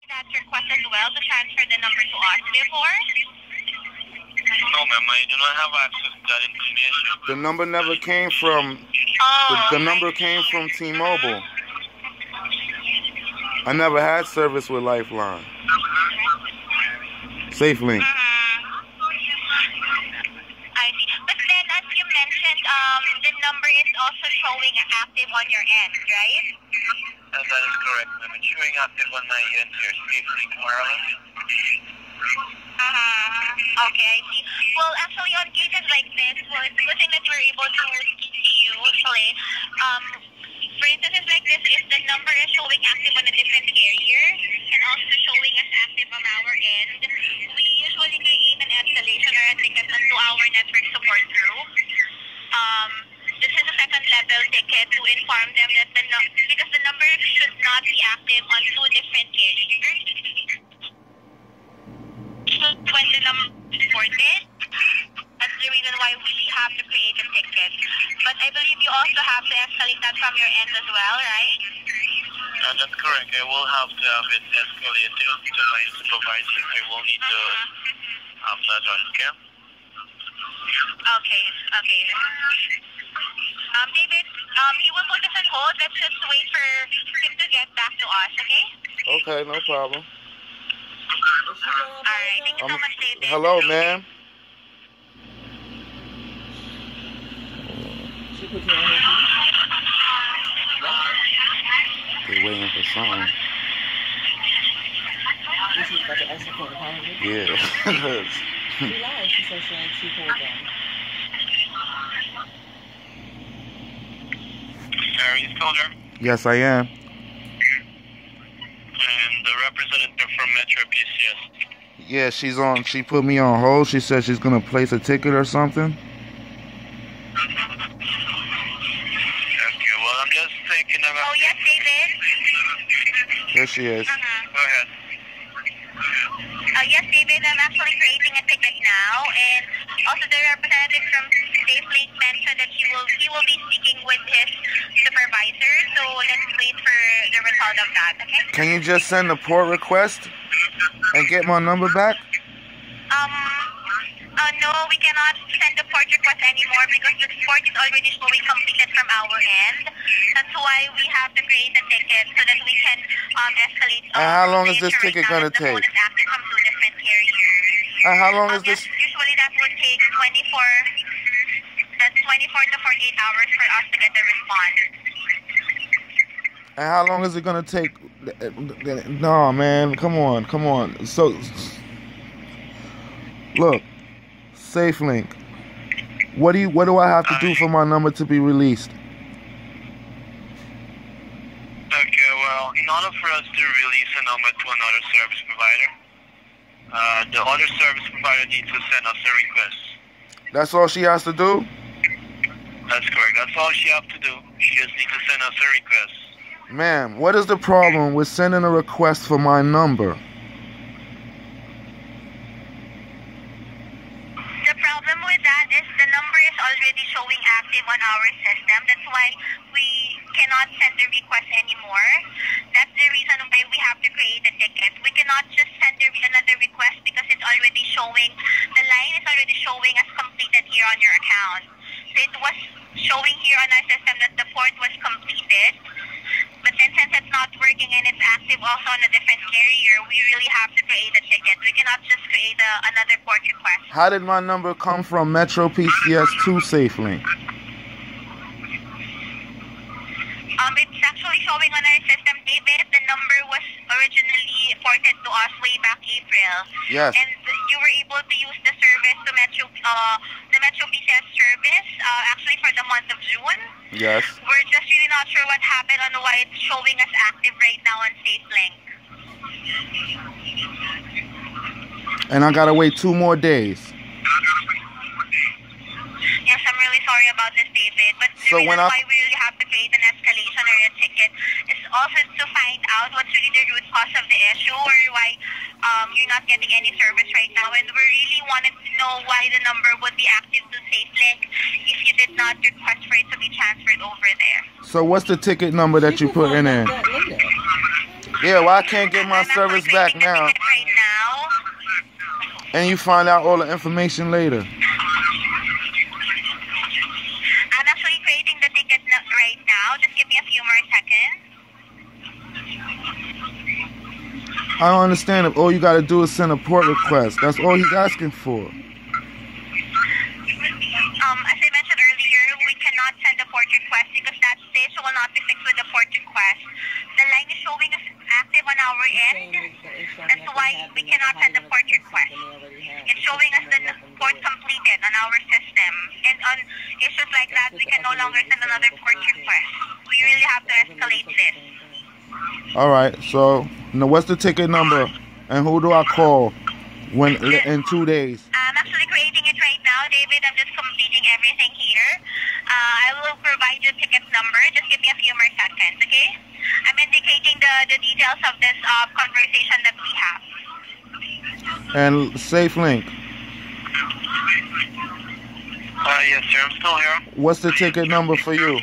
That request as well to transfer the number to us before? No, ma'am, I do not have access to that information. The number never came from. The number came from T-Mobile. I never had service with Lifeline. SafeLink. I see. But then, as you mentioned, the number is also showing active on your end, right? That is correct, ma'am. It's showing active on my end here, SafeLink Wireless. Okay, I see. Well, actually, on cases like this, well, it's a good thing that we're able to speak to you, usually. For instances like this, if the number is showing active on a different carrier and also showing as active on our end, we usually create an escalation or a ticket onto our network support group. This is a second level ticket to inform them that because the number should not be active on two different carriers. When the number is reported, that's the reason why we have to create a ticket. But I believe you also have to escalate that from your end as well, right? That's correct. I will have to have it escalated to my supervisor. I will need to have that done, okay? Okay. David, he will put this on hold. Let's just wait for him to get back to us, okay? Okay, no problem. Alright, thank you so much, David. Hello, ma'am. They're waiting for something. Yeah. She lied. She said she called them. Are you still there? Yes, I am. And the representative from Metro PCS. Yeah, she's on. She put me on hold. She said she's gonna place a ticket or something. Okay, well, I'm just thinking about... Oh, yes, David? Here she is. Go ahead. Yes, David, I'm actually creating a ticket now, and also the representative from SafeLink mentioned that he will be speaking with his supervisor, so let's wait for the result of that, okay? Can you just send a port request and get my number back? No, we cannot send the port request anymore because the port is already showing completed from our end. That's why we have to create a ticket so that we can escalate. And how long is this ticket gonna take? The phone is active from two different carriers. And how long is this? Usually that would take 24 to 48 hours for us to get the response. And how long is it gonna take? No, man, come on. So, look, SafeLink. What do I have to do for my number to be released? Okay, well, in order for us to release a number to another service provider, the other service provider needs to send us a request. That's all she has to do? That's correct. That's all she has to do. She just needs to send us a request. Ma'am, what is the problem with sending a request for my number? The problem with that is the number is already showing active on our system. That's why we cannot send the request anymore. That's the reason why we have to create a ticket. We cannot just send another request because it's already showing, the line is already showing as completed here on your account. So it was showing here on our system that the port was completed. But then since it's not working and it's active also on a different carrier, we really have to create a ticket. We cannot just create another port request. How did my number come from Metro PCS to SafeLink? It's actually showing on our system, David. The number was originally ported to us way back April. Yes. And you were able to use the service to the Metro PCS service actually for the month of June. Yes. We're just really not sure what happened on why it's showing as active right now on SafeLink. And I gotta wait 2 more days. Yes, I'm really sorry about this, David. But the So reason why we really have to create an escalation or a ticket is also to find out what's really the root cause of the issue or why you're not getting any service right now. And we really wanted to know why the number would be active to SafeLink if you did not request for it to be transferred over there. So what's the ticket number that you put in there? Yeah, well, I can't get my I'm actually service back creating the now. ticket right now. And you find out all the information later. I'm actually creating the ticket right now. Just give me a few more seconds. I don't understand if all you gotta do is send a port request. That's all he's asking for. As I mentioned earlier, we cannot send a port request because that station will not be fixed with a port request. The line is showing us active on our end. That's why we cannot send a port request. It's showing us the port completed on our system. And on issues like that, we can no longer send another port request. We really have to escalate this. All right. So, now what's the ticket number, and who do I call when in 2 days? I'm actually creating it right now, David. I'm just completing everything here. I will provide you ticket number. Just give me a few more seconds, okay? I'm indicating the details of this conversation that we have. And SafeLink, Yes, sir. I'm still here. what's the ticket number for you?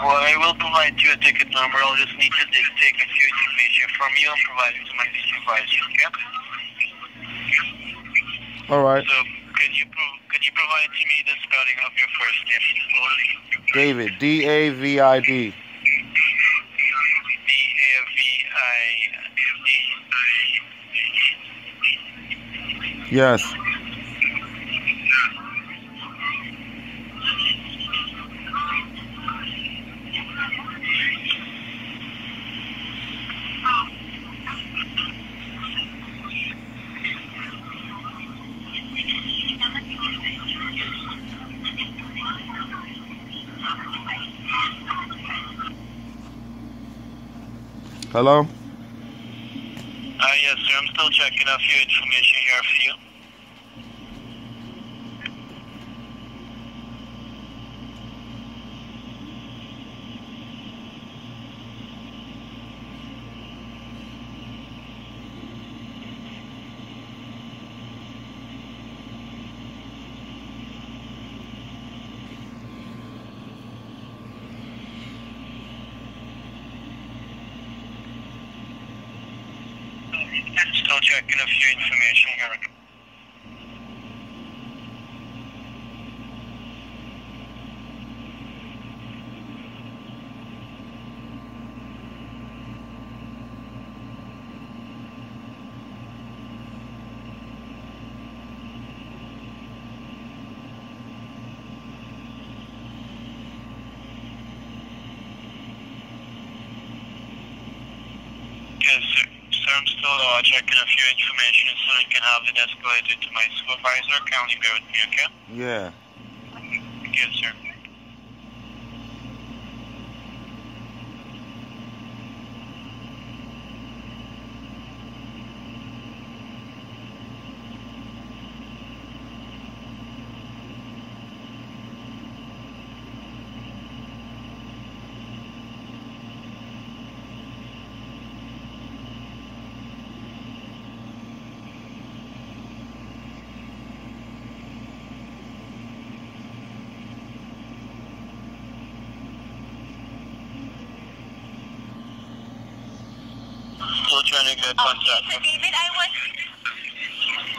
Well, I will provide you a ticket number. I'll just need to take a few information from you and provide it to my supervisor, okay? All right. So, can you provide to me the spelling of your first name, please? David, D-A-V-I-D. D-A-V-I-D? Yes. Hello? Yes, sir. I'm still checking a few information here for you. Still checking a few information here. Yes, sir. Sir, I'm still checking a few information so I can have it escalated to my supervisor. Kindly bear with me, okay? Yeah. Yes, sir. Still trying to get contact. So David, I was...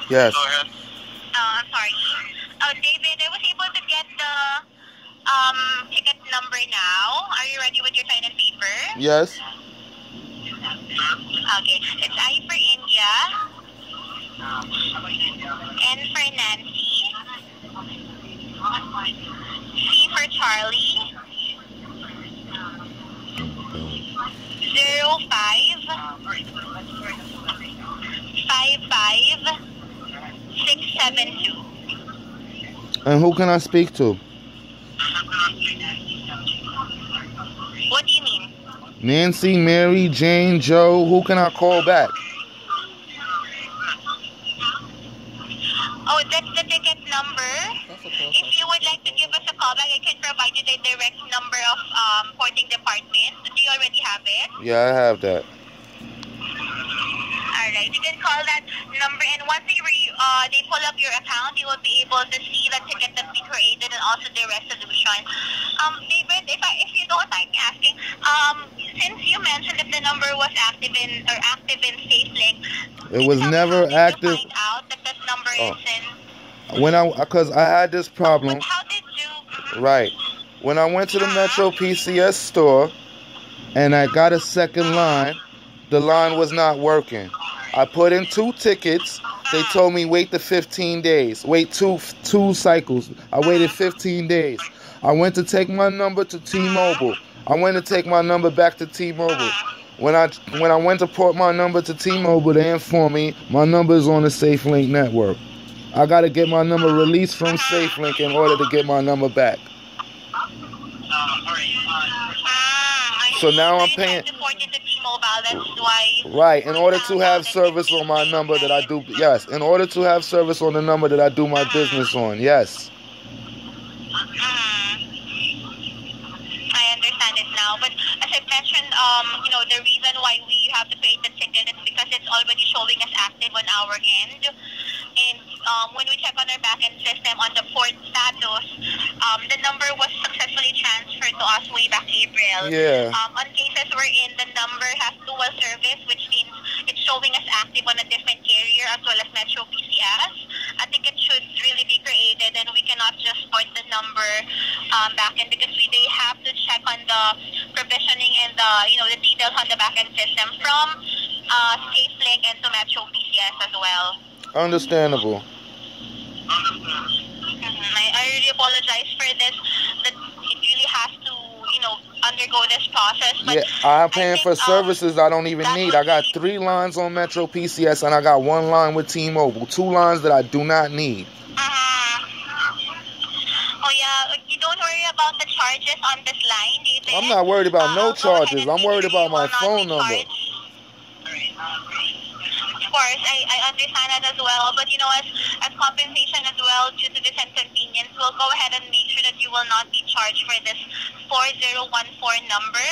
Yes. Go ahead. I'm sorry. David, I was able to get the ticket number now. Are you ready with your pen and paper? Yes. Okay. It's I for India, N for Nancy, C for Charlie, 0555 672. And who can I speak to? What do you mean? Nancy, Mary, Jane, Joe. Who can I call back? Oh, that's the ticket number. That's a close If you would like to give us a call back, I can provide you the direct number of porting department. Do you already have it? Yeah, I have that. Alright. you can call that number, and once they pull up your account, you will be able to see the ticket that we created and also the resolution. David, if you don't mind me asking, since you mentioned that the number was active in SafeLink, It was never active. Find out that this number is in. Because I had this problem. But how did you? Right. When I went to the Metro PCS store and I got a second line, the line was not working. I put in 2 tickets. They told me wait the 15 days. Wait two cycles. I waited 15 days. I went to take my number to T-Mobile. I went to take my number back to T-Mobile. When I went to port my number to T-Mobile, they informed me my number is on the SafeLink network. I got to get my number released from SafeLink in order to get my number back. So now I'm paying. Right, in order to have service on my number that I do. Yes, in order to have service on the number that I do my business on. Yes. I understand it now, but as I mentioned, the reason why we have to create the ticket is because it's already showing as active on our end. And when we check on our backend system on the port status, the number was successfully transferred to us way back April. Yeah. On cases wherein the number has dual service, which means it's showing as active on a different carrier as well as Metro PCS, I think it should really be created, and we cannot just port the number back in because they have to check on the provisioning and the details on the backend system from SafeLink and to Metro PCS as well. Understandable. I really apologize for this. That it really has to, undergo this process. But yeah, I'm paying for services I don't even need. I got 3 lines on Metro PCS and I got 1 line with T-Mobile. 2 lines that I do not need. Oh yeah, you don't worry about the charges on this line, David. I'm not worried about no charges. I'm worried about my phone number. Of course, I understand that as well. But as compensation as well due to this inconvenience, we'll go ahead and make sure that you will not be charged for this 4014 number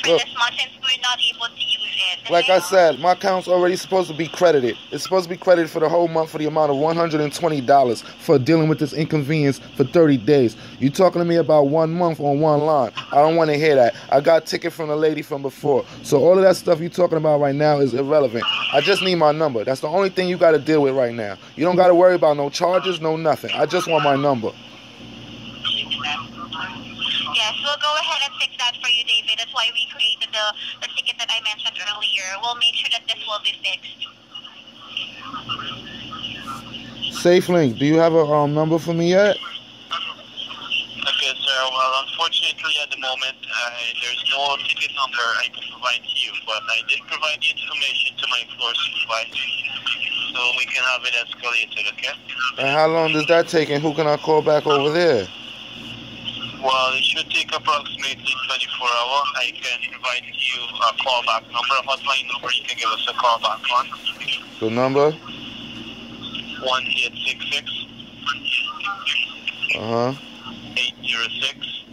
for this month since we're not able to use it. Like I said, my account's already supposed to be credited. It's supposed to be credited for the whole month for the amount of $120 for dealing with this inconvenience for 30 days. You talking to me about 1 month on 1 line. I don't want to hear that. I got a ticket from the lady from before. So all of that stuff you're talking about right now is irrelevant. I just need my number. That's the only thing you got to deal with right now. You don't got to worry about no charges, no nothing. I just want my number. Yes, we'll go ahead and fix that for you, David. That's why we created the ticket that I mentioned earlier. We'll make sure that this will be fixed. SafeLink, do you have a number for me yet? Okay, sir. Well, unfortunately, at the moment, there's no ticket number I can provide to you, but I did provide the information to my floor supervisor, so we can have it escalated, okay? And how long does that take, and who can I call back over there? Well, it should take approximately 24 hours. I can provide you a callback number, a hotline number you can give us a call back on. The number? 1866. 806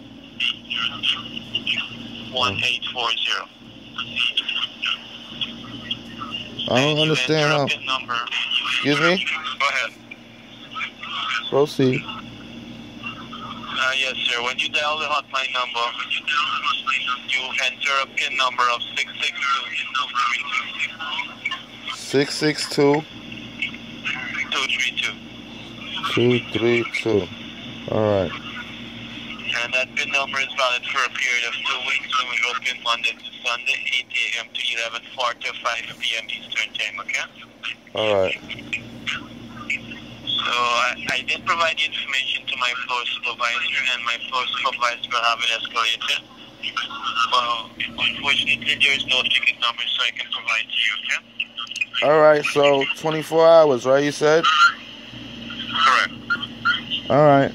1840. I don't understand how. Number. Excuse me? Go ahead. Proceed. Yes, sir. When you dial the hotline number, you enter a PIN number of 662 232. All right. And that PIN number is valid for a period of 2 weeks, and we open Monday to Sunday, 8 a.m. to 11:45 p.m. Eastern Time, okay? All right. So I did provide the information to my floor supervisor, and my floor supervisor will have it escalated. Well, unfortunately, there is no ticket number, so I can provide to you, okay? All right, so 24 hours, right, you said? Correct. All right.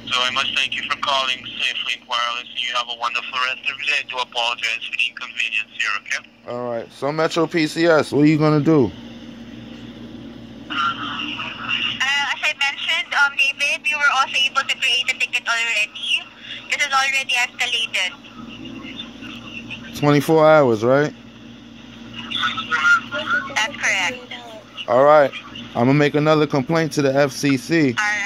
So I must thank you for calling SafeLink Wireless. You have a wonderful rest of the day. I do apologize for the inconvenience here, okay? All right. So Metro PCS, what are you going to do? As I mentioned, David, we were also able to create a ticket already. This is already escalated. 24 hours, right? That's correct. All right. I'm going to make another complaint to the FCC. All right.